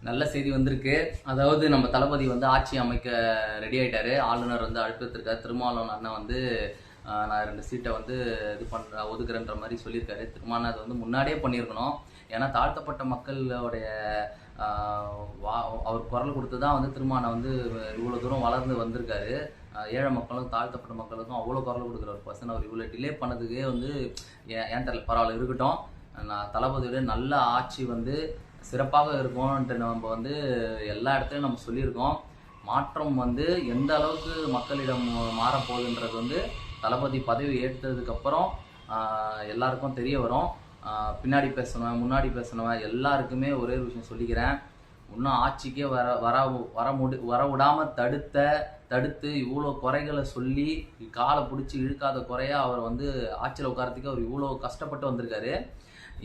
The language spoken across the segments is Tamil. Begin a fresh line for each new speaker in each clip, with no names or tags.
நல்ல செய்தி வந்திருக்கு. அதாவது நம்ம தளபதி வந்து ஆட்சி அமைக்க ரெடி ஆயிட்டாரு. ஆளுநர் வந்து அழுத்தத்திருக்காரு. திருமாவளவன் அண்ணன் வந்து நான் 2 சீட்டை வந்து இது ஒதுக்குறேன்ற மாதிரி சொல்லியிருக்காரு. திருமாவளவன் அதை வந்து முன்னாடியே பண்ணியிருக்கணும். ஏன்னா தாழ்த்தப்பட்ட மக்களுடைய அவர் குரல் கொடுத்து தான் வந்து திருமாவளவன் வந்து இவ்வளோ தூரம் வளர்ந்து வந்திருக்காரு. ஏழை மக்களும் தாழ்த்தப்பட்ட மக்களுக்கும் அவ்வளோ குரல் கொடுக்குற ஒரு பர்சன். அவர் இவ்வளோ டிலே பண்ணதுக்கே வந்து ஏன் தெரியல, பரவாயில்ல இருக்கட்டும். நான் தளபதியோட நல்ல ஆட்சி வந்து சிறப்பாக இருக்கும்ன்ட்டு நம்ம வந்து எல்லா இடத்துலையும் நம்ம சொல்லியிருக்கோம். மாற்றம் வந்து எந்த அளவுக்கு மக்களிடம் மாறப்போகுதுன்றது வந்து தளபதி பதவி ஏற்றதுக்கப்புறம் எல்லாருக்கும் தெரிய வரும். பின்னாடி பேசணும் முன்னாடி பேசணும் எல்லாருக்குமே ஒரே ஒரு விஷயம் சொல்லிக்கிறேன். இன்னும் ஆட்சிக்கே வர விடாமல் தடுத்து இவ்வளோ குறைகளை சொல்லி காலை பிடிச்சி இழுக்காத குறையா அவர் வந்து ஆட்சியில் உட்காரத்துக்கு அவர் இவ்வளோ கஷ்டப்பட்டு வந்திருக்காரு.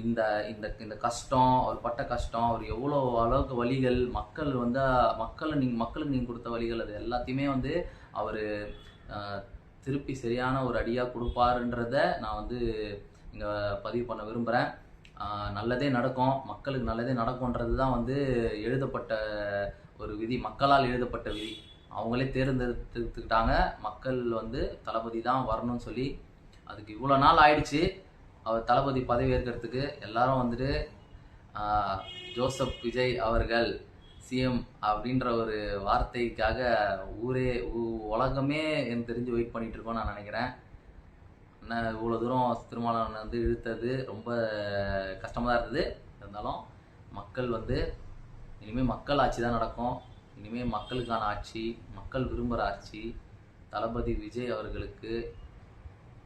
இந்த இந்த இந்த கஷ்டம், அவர் பட்ட கஷ்டம், அவர் எவ்வளோ அளவுக்கு வழிகள் மக்களுக்கு நீங்கள் கொடுத்த வழிகள் அது எல்லாத்தையுமே வந்து அவர் திருப்பி சரியான ஒரு அடியாக கொடுப்பாருன்றத நான் வந்து இங்கே பதிவு பண்ண விரும்புகிறேன். நல்லதே நடக்கும், மக்களுக்கு நல்லதே நடக்கும்ன்றது தான் வந்து எழுதப்பட்ட ஒரு விதி, மக்களால் எழுதப்பட்ட விதி. அவங்களே தேர்ந்தெடுத்துக்கிட்டாங்க. மக்கள் வந்து தளபதி தான் வரணும்னு சொல்லி. அதுக்கு இவ்வளோ நாள் ஆயிடுச்சு அவர் தளபதி பதவி ஏற்கிறதுக்கு. எல்லாரும் வந்துட்டு ஜோசப் விஜய் அவர்கள் சிஎம் அப்படின்ற ஒரு வார்த்தைக்காக உலகமே எனக்கு தெரிஞ்சு வெயிட் பண்ணிட்டு இருக்கோம்னு நான் நினைக்கிறேன். ஆனால் இவ்வளோ தூரம் திருமாவளவன் வந்து இழுத்தது ரொம்ப கஷ்டமாக தான் இருந்தது. இருந்தாலும் மக்கள் வந்து இனிமேல் மக்கள் ஆட்சி தான் நடக்கும். இனிமேல் மக்களுக்கான ஆட்சி, மக்கள் விரும்புகிற ஆட்சி. தளபதி விஜய் அவர்களுக்கு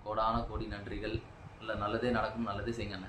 கோடான கோடி நன்றிகள். நல்லதே நடக்கும், நல்லதே செய்யுங்க.